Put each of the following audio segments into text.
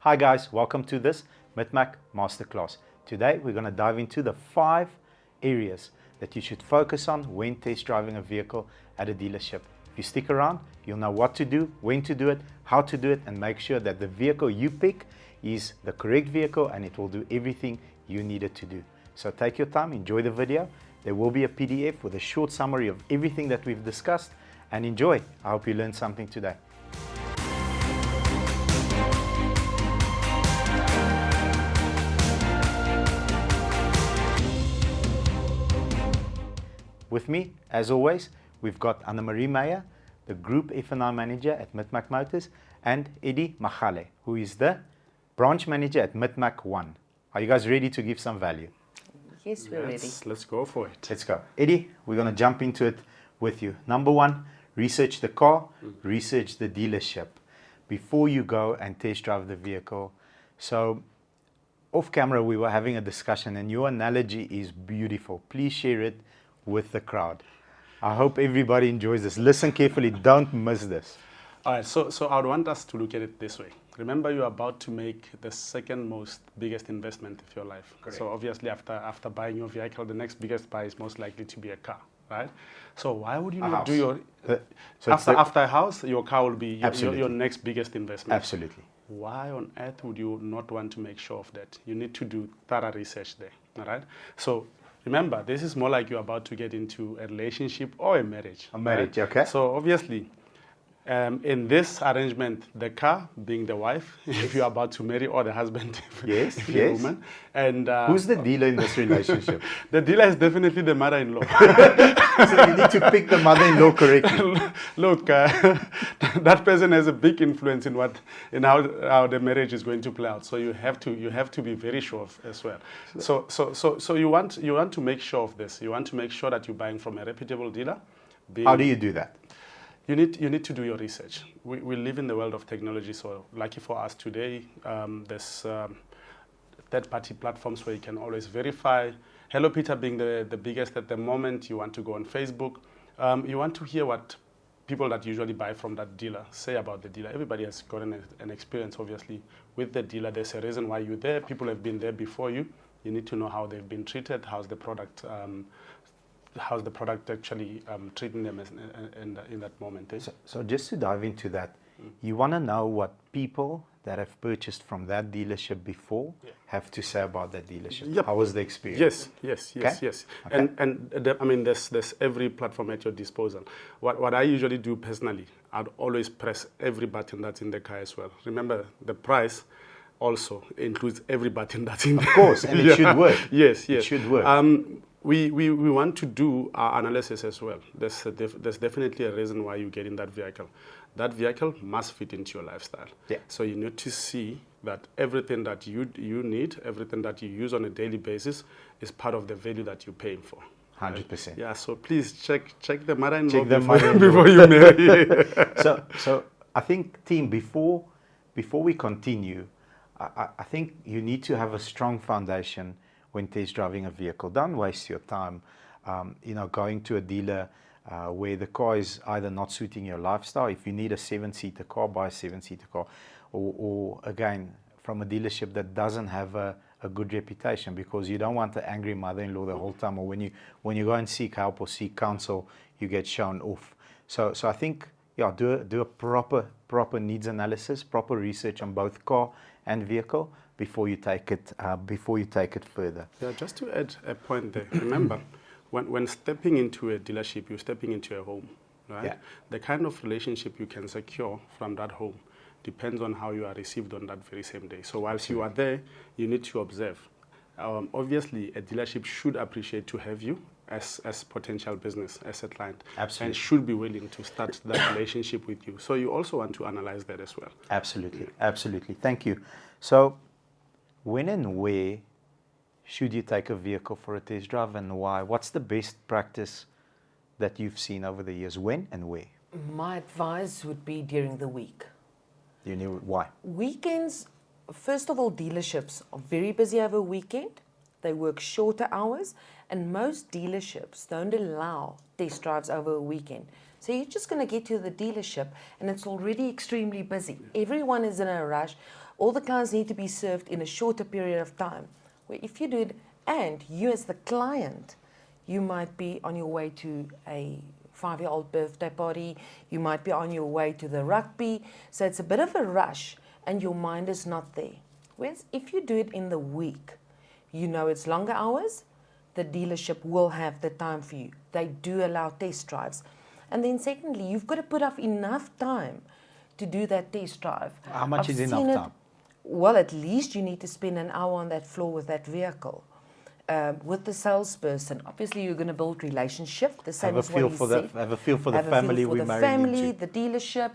Hi guys, welcome to this MasterClass Masterclass. Today we're going to dive into the 5 areas that you should focus on when test driving a vehicle at a dealership. If you stick around, you'll know what to do, when to do it, how to do it, and make sure that the vehicle you pick is the correct vehicle and it will do everything you need it to do. So take your time, enjoy the video. There will be a PDF with a short summary of everything that we've discussed, and enjoy. I hope you learned something today. With me, as always, we've got Anna-Marie Meyer, the Group F&I Manager at Midmac Motors, and Eddie Machale, who is the Branch Manager at Midmac 1. Are you guys ready to give some value? Yes, we're ready. Let's go for it. Let's go. Eddie, we're going to jump into it with you. Number 1, research the car, research the dealership before you go and test drive the vehicle. So, off camera, we were having a discussion, and your analogy is beautiful. Please share it with the crowd. I hope everybody enjoys this. Listen carefully, don't miss this. All right, so I would want us to look at it this way. Remember, you're about to make the second most biggest investment of your life. Correct. So obviously after buying your vehicle, the next biggest buy is most likely to be a car, right? So why would you not do your, after a house, your car will be your next biggest investment. Absolutely. Why on earth would you not want to make sure of that? You need to do thorough research there, all right? So remember, this is more like you're about to get into a relationship or a marriage. A marriage, right? Okay. So obviously, in this arrangement, the car being the wife, if you're about to marry, or the husband, if you're a woman. And who's the dealer in this relationship? The dealer is definitely the mother-in-law. So you need to pick the mother-in-law correctly. Look, that person has a big influence in how the marriage is going to play out. So you have to be very sure of as well. So you want to make sure of this. You want to make sure that you're buying from a reputable dealer. How do you do that? You need to do your research. We live in the world of technology, so lucky for us today, there's third-party platforms where you can always verify. Hello Peter being the biggest at the moment. You want to go on Facebook. You want to hear what people that usually buy from that dealer say about the dealer. Everybody has gotten an experience, obviously, with the dealer. There's a reason why you're there. People have been there before you. You need to know how they've been treated, how's the product actually treating them in that moment. So just to dive into that, you want to know what people that have purchased from that dealership before have to say about that dealership. Yep. How was the experience? Yes. Okay. I mean, there's every platform at your disposal. What I usually do personally, I'd always press every button that's in the car as well. Remember, the price also includes every button that's in there. Of course, and it should work. Yes. It should work. We want to do our analysis as well. There's definitely a reason why you get in that vehicle. That vehicle must fit into your lifestyle. Yeah. So you need to see that everything that you need, everything that you use on a daily basis is part of the value that you're paying for. 100%. Yeah, so please check the mother-in-law before you marry. So I think, team, before we continue, I think you need to have a strong foundation when test driving a vehicle. Don't waste your time, going to a dealer where the car is either not suiting your lifestyle. If you need a 7-seater car, buy a 7-seater car. Or again, from a dealership that doesn't have a good reputation, because you don't want the angry mother-in-law the whole time, or when you go and seek help or seek counsel, you get shown off. So I think, do a proper needs analysis, proper research on both car and vehicle before you take it further. Yeah, just to add a point there. Remember, when stepping into a dealership, you're stepping into a home, right? Yeah. The kind of relationship you can secure from that home depends on how you are received on that very same day. So whilst you are there, you need to observe. Obviously, a dealership should appreciate to have you as potential business, as a client. Absolutely. And should be willing to start that relationship with you. So you also want to analyze that as well. Absolutely. Thank you. So when and where should you take a vehicle for a test drive, and why? What's the best practice that you've seen over the years? When and where? My advice would be during the week. You know why? Weekends, first of all, dealerships are very busy over weekend. They work shorter hours, and most dealerships don't allow test drives over a weekend. So you're just going to get to the dealership, and it's already extremely busy. Everyone is in a rush. All the clients need to be served in a shorter period of time. Where if you do it, and you as the client, you might be on your way to a 5-year-old birthday party, you might be on your way to the rugby, so it's a bit of a rush and your mind is not there. Whereas if you do it in the week, you know it's longer hours, the dealership will have the time for you. They do allow test drives. And then secondly, you've got to put up enough time to do that test drive. How much is enough time? Well, at least you need to spend an hour on that floor with that vehicle. With the salesperson, obviously you're going to build relationship. The same as what he said. Have a feel for the family we married family, into. the dealership,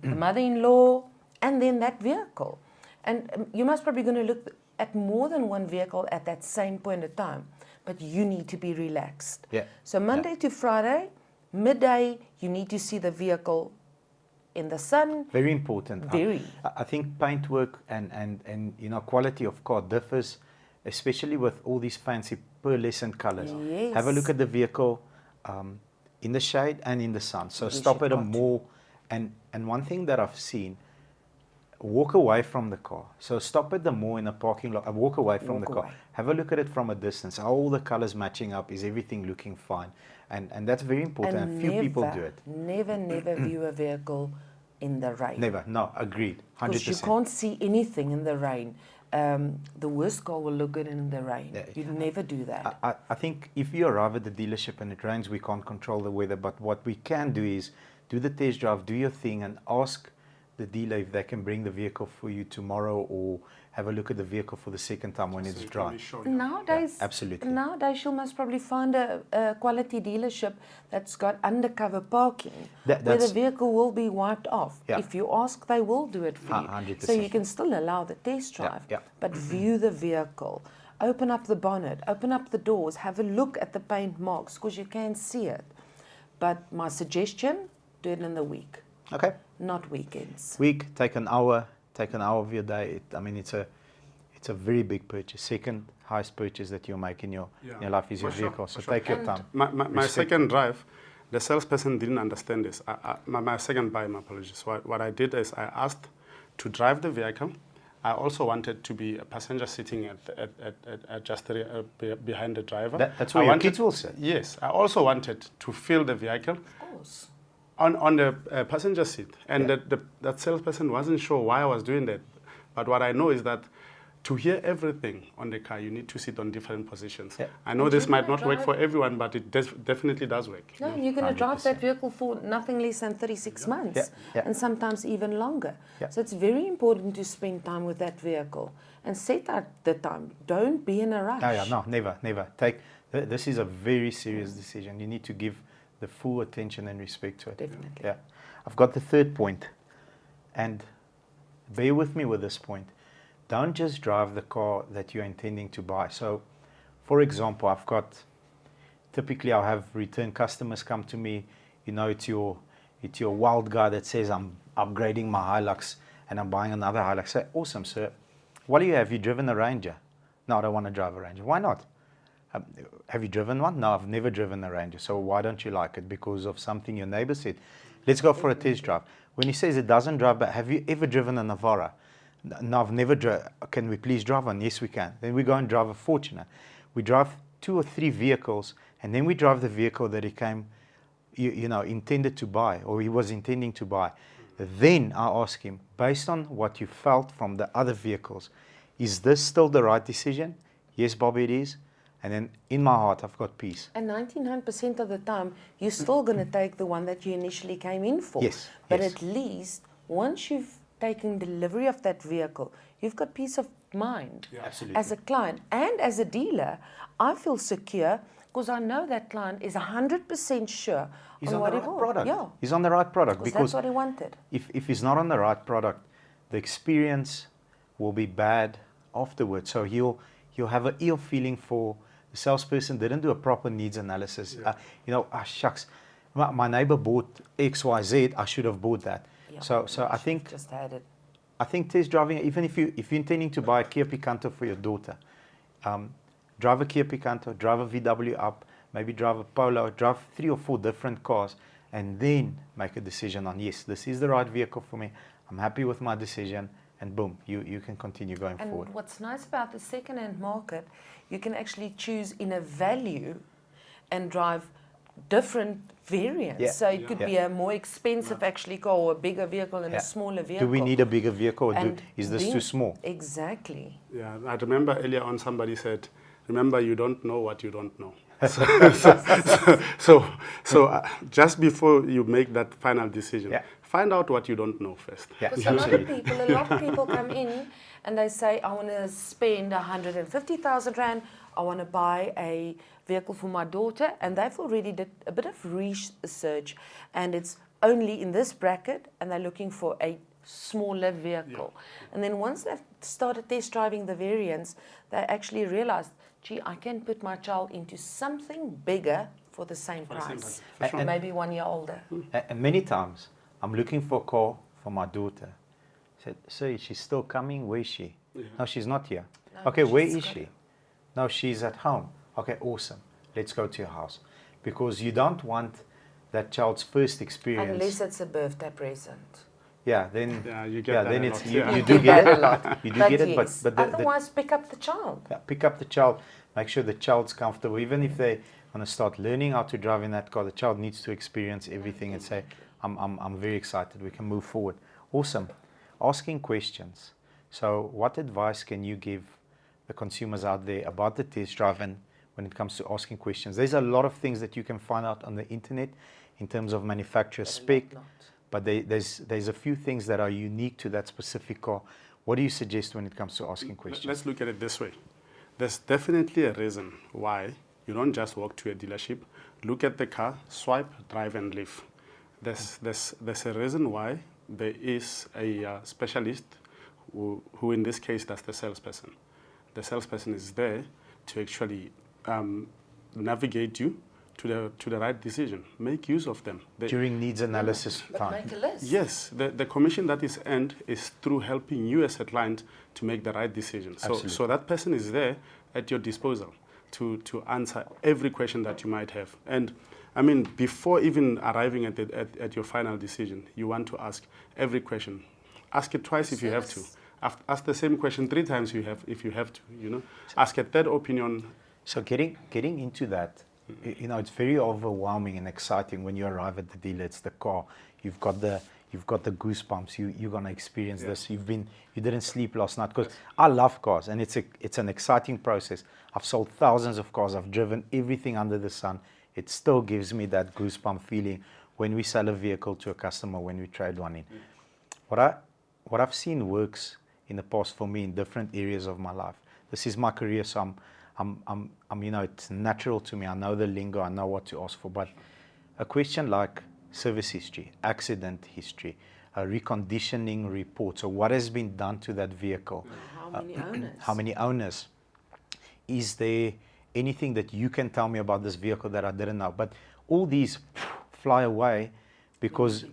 the mother-in-law, and then that vehicle. And you must probably going to look at more than one vehicle at that same point of time. But you need to be relaxed. Yeah. So Monday to Friday, midday, you need to see the vehicle in the sun. Very important. Very. I think paint work and quality of car differs, especially with all these fancy pearlescent colors. Yes. Have a look at the vehicle in the shade and in the sun. So Yes, stop you've at a got. mall. And one thing that I've seen, walk away from the car. So stop at the mall in a parking lot and walk away from the car. away. Have a look at it from a distance. Are all the colors matching up? Is everything looking fine? And that's very important. And few people do it. Never view a vehicle in the rain. Never. No, agreed. 100%. Because you can't see anything in the rain. The worst car will look good in the rain. Yeah. You'd never do that. I think if you arrive at the dealership and it rains, we can't control the weather. But what we can do is do the test drive, do your thing, and ask the dealer if they can bring the vehicle for you tomorrow, or have a look at the vehicle for the second time when it's dry. Nowadays, absolutely. Nowadays, you must probably find a quality dealership that's got undercover parking, where the That's- vehicle will be wiped off. Yeah. If you ask, they will do it for you. 100%. So you can still allow the test drive, yeah. but view the vehicle. Open up the bonnet, open up the doors, have a look at the paint marks, because you can see it. But my suggestion, do it in the week, Okay. not weekends. Week, take an hour of your day. It's a very big purchase. Second highest purchase that you make in your life is your vehicle. So take your time. My second drive, the salesperson didn't understand this. My second buy, my apologies. What I did is I asked to drive the vehicle. I also wanted to be a passenger sitting at just behind the driver. That's where your kids will sit. Yes. I also wanted to fill the vehicle Of course. on the passenger seat. And that salesperson wasn't sure why I was doing that. But what I know is that to hear everything on the car, you need to sit on different positions. Yeah. I know this might not work for everyone, but it definitely does work. No, you're going to drive 100%. that vehicle for nothing less than 36 months, Yeah. and sometimes even longer. Yeah. So it's very important to spend time with that vehicle and set out the time. Don't be in a rush. No, never. This is a very serious decision. You need to give the full attention and respect to it. Definitely. Yeah. I've got the third point, and bear with me with this point. Don't just drive the car that you're intending to buy. So, for example, typically I'll have return customers come to me. You know, it's your wild guy that says, I'm upgrading my Hilux and I'm buying another Hilux. Say, awesome, sir. What do you have? You driven a Ranger? No, I don't want to drive a Ranger. Why not? Have you driven one? No, I've never driven a Ranger. So why don't you like it? Because of something your neighbor said. Let's go for a test drive. When he says it doesn't drive, but have you ever driven a Navara? No, I've never driven. Can we please drive one? Yes, we can. Then we go and drive a Fortuner. We drive 2 or 3 vehicles, and then we drive the vehicle that he came, intended to buy, or he was intending to buy. Then I ask him, based on what you felt from the other vehicles, is this still the right decision? Yes, Bobby, it is. And then in my heart, I've got peace. And 99% of the time, you're still going to take the one that you initially came in for. Yes, But yes. at least once you've taken delivery of that vehicle, you've got peace of mind. Absolutely. As a client and as a dealer, I feel secure because I know that client is 100% sure He's on on what the he right bought. product. Yeah, He's on the right product. because Because that's what he wanted. if he's not on the right product, the experience will be bad afterwards. So he'll have an ill feeling for the salesperson didn't do a proper needs analysis. Shucks, my neighbor bought XYZ, I should have bought that. Yeah, So I think just had it. I think test driving, even if you're intending to buy a Kia Picanto for your daughter, drive a Kia Picanto, drive a VW up, maybe drive a Polo, drive 3 or 4 different cars, and then make a decision on, yes, this is the right vehicle for me. I'm happy with my decision. and boom, you can continue going And forward. what's nice about the second-hand market, you can actually choose in a value and drive different variants. Yeah. So it could Yeah. be a more expensive actually car, or a bigger vehicle and Yeah. a smaller vehicle. Do we need a bigger vehicle, or And is this being- too small? Exactly. Yeah, I remember earlier on somebody said, remember, you don't know what you don't know. So just before you make that final decision, Yeah. find out what you don't know first. Yeah, Because a lot of people come in and they say, I want to spend 150,000 Rand, I want to buy a vehicle for my daughter, and they've already did a bit of research, and it's only in this bracket, and they're looking for a smaller vehicle. And then once they've started test driving the variants, they actually realized, gee, I can put my child into something bigger for the same the same price, price, for sure. maybe 1 year older. And many times, I'm looking for a car for my daughter. I said, sir, she's still coming? Where is she? Yeah. No, she's not here. No, Okay, where she's is got she? it. No, she's at home. Okay, awesome. Let's go to your house. Because you don't want that child's first experience. Unless it's a birthday present. Yeah, then Yeah, you get that then a it's lot, you, yeah. you do get that it. a lot. You do But get it, yes, but the, otherwise pick up the child. yeah, pick up the child, make sure the child's comfortable. Even if they want to start learning how to drive in that car, the child needs to experience everything and say, I'm very excited, we can move forward. Awesome. Asking questions. So what advice can you give the consumers out there about the test drive and when it comes to asking questions? There's a lot of things that you can find out on the internet in terms of manufacturer spec, but there's a few things that are unique to that specific car. What do you suggest when it comes to asking questions? Let's look at it this way. There's definitely a reason why you don't just walk to a dealership, look at the car, swipe, drive, and leave. There's a reason why there is a specialist who in this case, that's the salesperson. The salesperson is there to actually navigate you to the right decision. Make use of them. During needs analysis But time. make a list. Yes, the commission that is earned is through helping you as a client to make the right decision. So that person is there at your disposal to answer every question that you might have. And I mean, before even arriving at your final decision, you want to ask every question. Ask it twice if you have to. Ask the same question 3 times if you have to. You know, ask a third opinion. So getting into that, you know, it's very overwhelming and exciting when you arrive at the dealer. It's the car. You've got the goosebumps. You're gonna experience this. You didn't sleep last night because I love cars and it's an exciting process. I've sold thousands of cars. I've driven everything under the sun. It still gives me that goosebump feeling when we sell a vehicle to a customer, when we trade one in. What I've seen works in the past for me in different areas of my life. This is my career, so I'm you know, it's natural to me. I know the lingo, I know what to ask for. But a question like service history, accident history, reconditioning reports, or what has been done to that vehicle. How many owners? How many owners? Is there anything that you can tell me about this vehicle that I didn't know? But all these fly away because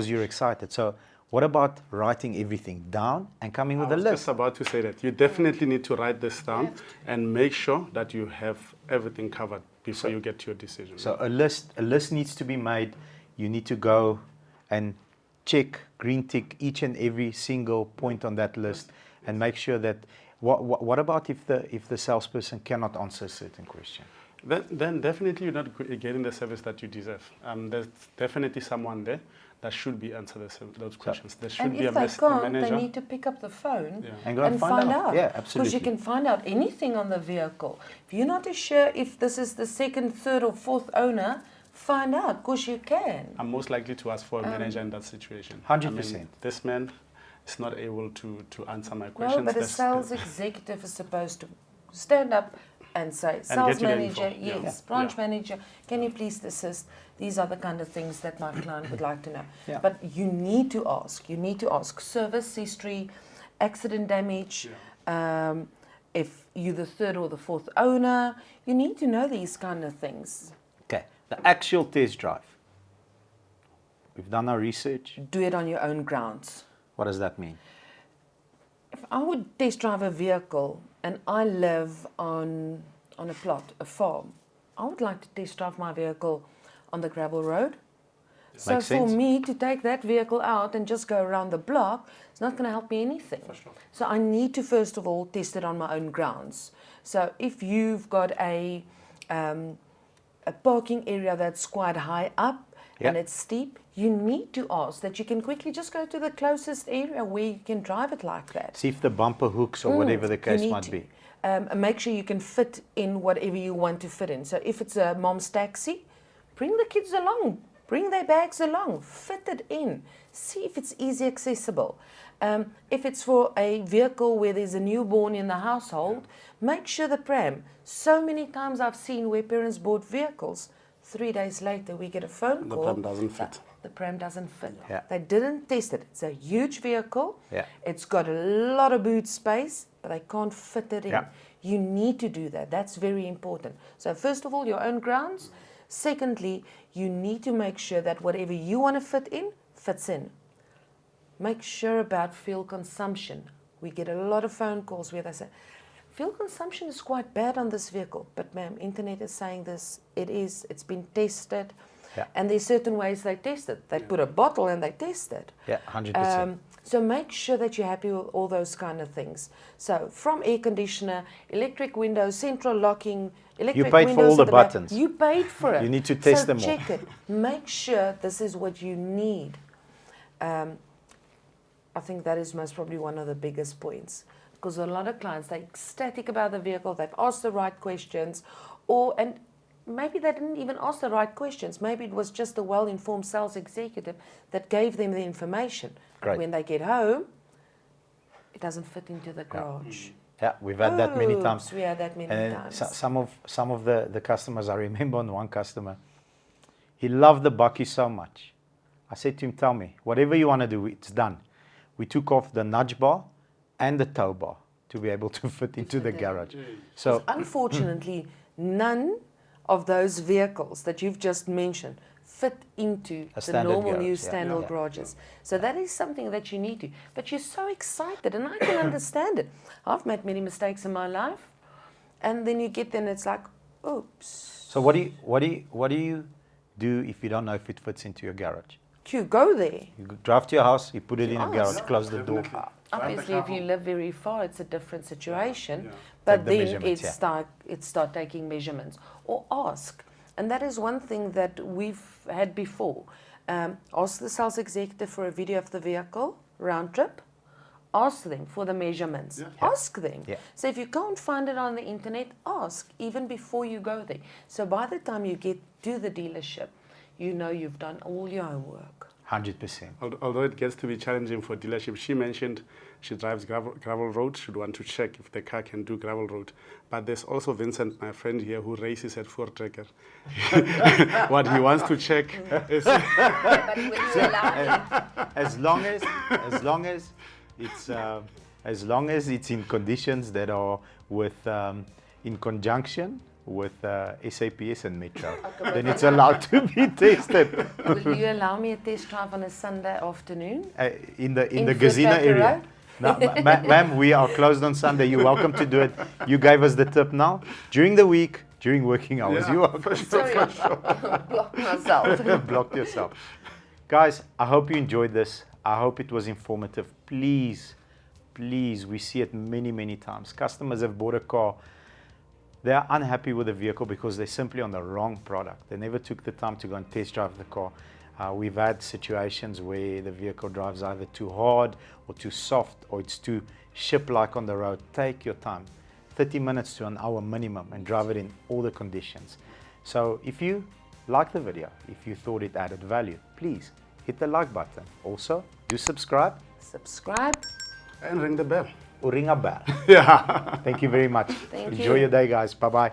you're excited. So what about writing everything down and coming with a I was list? just about to say that. You definitely need to write this down and make sure that you have everything covered before you get to your decision. So a list needs to be made. You need to go and check, green tick each and every single point on that list and make sure that, what about if the salesperson cannot answer a certain question? Then definitely you're not getting the service that you deserve. There's definitely someone there that should be answering those questions. There should And be if a they can't, manager. they need to pick up the phone And go and find out. Yeah, absolutely. Because you can find out anything on the vehicle. If you're not sure if this is the second, third, or fourth owner, find out, because you can. I'm most likely to ask for a manager in that situation. 100%. This man is not able to answer my No, questions. but a That's- sales executive is supposed to stand up and say, sales get you the manager, info. Yeah. yes, branch Yeah. manager, can you please assist? These are the kind of things that my client would like to know. Yeah. But you need to ask service history, accident damage, if you're the third or the fourth owner, you need to know these kind of things. Okay, the actual test drive. We've done our research. Do it on your own grounds. What does that mean? If I would test drive a vehicle and I live on a plot, a farm, I would like to test drive my vehicle on the gravel road, So Makes for sense. me to take that vehicle out and just go around the block, it's not going to help me anything. For sure. So I need to first of all test it on my own grounds. So if you've got a parking area that's quite high up and it's steep, you need to ask that you can quickly just go to the closest area where you can drive it like that. See if the bumper hooks or whatever the You case need might to. be. Make sure you can fit in whatever you want to fit in. So if it's a mom's taxi, bring the kids along, bring their bags along, fit it in. See if it's easy accessible. If it's for a vehicle where there's a newborn in the household, make sure the pram. So many times I've seen where parents bought vehicles, 3 days later we get a phone The call. pram doesn't fit. The pram doesn't fit. Yeah. They didn't test it. It's a huge vehicle. Yeah. It's got a lot of boot space, but they can't fit it in. Yeah. You need to do that. That's very important. So first of all, your own grounds. Secondly, you need to make sure that whatever you want to fit in, fits in. Make sure about fuel consumption. We get a lot of phone calls where they say, fuel consumption is quite bad on this vehicle. But ma'am, internet is saying this. It is. It's been tested. Yeah. And there's certain ways they test it. They put a bottle and they test it. Yeah, 100%. So make sure that you're happy with all those kind of things. So from air conditioner, electric windows, central locking, electric paid for windows all at the back. buttons. You paid for it. You need to test so them all. check it. Make sure this is what you need. I think that is most probably one of the biggest points. Because a lot of clients, they're ecstatic about the vehicle, they've asked the right questions, and maybe they didn't even ask the right questions. Maybe it was just a well-informed sales executive that gave them the information. Great. When they get home, it doesn't fit into the garage. Yeah, we've had that many times. Oops, we had that many And times. some of the customers, I remember on one customer, he loved the bucky so much. I said to him, tell me, whatever you want to do, it's done. We took off the nudge bar and the tow bar to be able to fit into the garage. So Unfortunately, none of those vehicles that you've just mentioned fit into A the standard normal garage, new yeah. standard Yeah. garages. So that is something that you need to. But you're so excited, and I can understand it. I've made many mistakes in my life, and then you get there and it's like, oops. So what do you do if you don't know if it fits into your garage? You go there. You drive to your house, you put it in a Ask. garage, close the door. Definitely. Obviously, if you live very far, it's a different situation. Yeah. But Take the then measurements, it's start taking measurements or ask. And that is one thing that we've had before. Ask the sales executive for a video of the vehicle, round trip. Ask them for the measurements. Yeah. Ask them. Yeah. So if you can't find it on the internet, ask even before you go there. So by the time you get to the dealership, you know you've done all your homework. 100%. Although it gets to be challenging for dealership, she mentioned she drives gravel road. She'd want to check if the car can do gravel road. But there's also Vincent, my friend here, who races at Voortrekker. What he wants to check is But will you allow them? As long as it's in conditions that are with in conjunction with SAPS and Metro, then it's allowed to be tested. Will you allow me a test drive on a Sunday afternoon? In the In Gazina Voortrekker area. Road? No, ma'am, we are closed on Sunday. You're welcome to do it. You gave us the tip now. During the week, during working hours, Yeah, you're welcome. Sorry, block myself. Block yourself. Guys, I hope you enjoyed this. I hope it was informative. Please, we see it many times. Customers have bought a car. They are unhappy with the vehicle because they're simply on the wrong product. They never took the time to go and test drive the car. We've had situations where the vehicle drives either too hard or too soft or it's too ship-like on the road. Take your time, 30 minutes to an hour minimum, and drive it in all the conditions. So if you like the video, if you thought it added value, please hit the like button. Also, do subscribe Subscribe. and ring the bell. or ring a bell. Yeah. Thank you very much. Thank Enjoy you. your day, guys. Bye-bye.